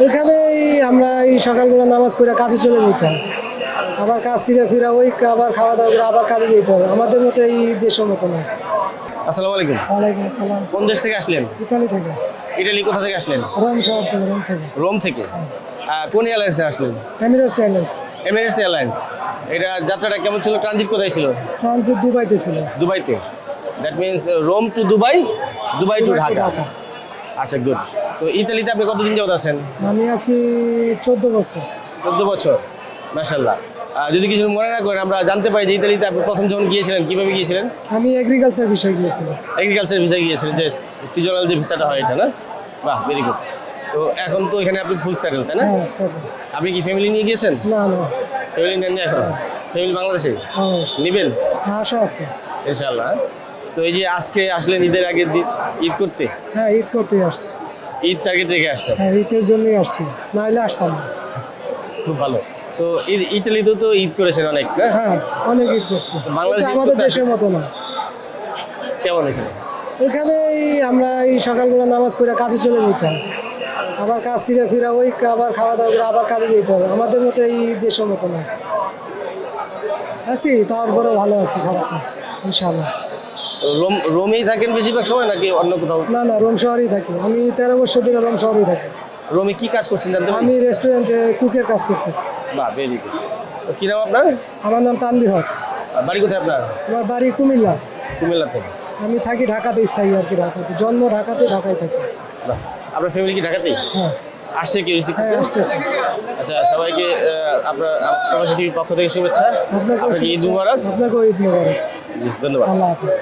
ওইখানেই আমরা এই সকালবেলা নামাজ পড়ে কাজে চলে যেতাম, আবার কাজ থেকে ফিরা ওই আবার খাওয়া দাওয়া করে আবার কাজে যেতে হয়। আমাদের মতো এই দেশের মতো না। আসসালামু আলাইকুম। ওয়ালাইকুম আসসালাম। কোন দেশ থেকে আসলেন? ইতালি থেকে। ইটালি কোথা থেকে আসলেন? রোম শহর থেকে, রোম থেকে। রোম থেকে। কোন এয়ারলাইন্সে আসলেন? Emirates airlines. Emirates airlines. এটা যাত্রাটা কেমন ছিল? ট্রানজিট কোথায় ছিল? ট্রানজিট দুবাইতে ছিল। দুবাইতে। That means Rome to Dubai, Dubai to Dhaka. আচ্ছা, গুড। তো ইতালিতে আপনি কতদিন যাবত আছেন? আমি আছি 14 বছর। 14 বছর, মাশাআল্লাহ। যদি কিছু মনে না করেন, আমরা জানতে পারি যে ইতালিতে আপনি প্রথম যখন গিয়েছিলেন কিভাবে গিয়েছিলেন? আমি এগ্রিকালচার বিষয়ে গিয়েছিলাম। এগ্রিকালচার ভিসা গিয়েছিলেন, যে সিজনাল যে ভিসাটা হয় এটা না? বাহ, ভেরি গুড। তো এখন তো এখানে আপনি ফুল সেটেল, তাই না? হ্যাঁ স্যার। আপনি কি ফ্যামিলি নিয়ে গিয়েছেন? না না, ফ্যামিলি নেননি এখন? ফ্যামিলি বাংলাদেশে নিবেন আশা আছে ইনশাআল্লাহ। তো এই যে আজকে আসলেন ঈদের আগের দিন ঈদ করতে, হ্যাঁ, ঈদ করতে আসছি। ঈদ টার্গেট রেখে আসছেন, হ্যাঁ, ঈদের জন্যই আসছি, না হলে আসতাম না। খুব ভালো। তো ইতালিতেও তো ঈদ করেছেন অনেক, না? হ্যাঁ, অনেক ঈদ করছি। বাংলাদেশে কিন্তু আমাদের কোথায়? দেশের মতো না। কেমন এখানে? ওইখানেই আমরা এই সকালবেলা নামাজ পড়ে কাজে চলে যেতাম, আবার কাজ থেকে ফিরা ওই আবার খাওয়া দাওয়া করে আবার কাজে যেতে হয়। আমাদের মতো এই দেশের মতো না। আছি, তারপরে ভালো আছি, খারাপ না ইনশাআল্লাহ। রোমেই থাকেন বেশিরভাগ সময় নাকি অন্য কোথাও? না না, রোম শহরেই থাকি আমি। 13 বছর ধরে রোম শহরেই থাকি। রোমে কি কাজ করছেন জানতে পারি? আমি রেস্টুরেন্টে কুকের কাজ করতেছি। বাহ, ভেরি গুড। তো কি নাম আপনার? আমার নাম তানভীর হক। বাড়ি কোথায় আপনার? আমার বাড়ি কুমিল্লা। কুমিল্লাতে। আমি থাকি ঢাকাতে, স্থায়ী আর কি, ঢাকাতে জন্ম, ঢাকাতে, ঢাকায় থাকি। বাহ, আপনার ফ্যামিলি কি ঢাকাতেই? হ্যাঁ আসছে কি রিসিভ হ্যাঁ, করতে? আসতেছি। আচ্ছা, সবাইকে আপনার প্রবাসী টিভির পক্ষ থেকে শুভেচ্ছা। আপনাকেও আপনাকে ঈদ শুভেচ্ছা। মুবারক। আপনাকেও ঈদ মোবারক। জি, ধন্যবাদ। আল্লাহ হাফিজ।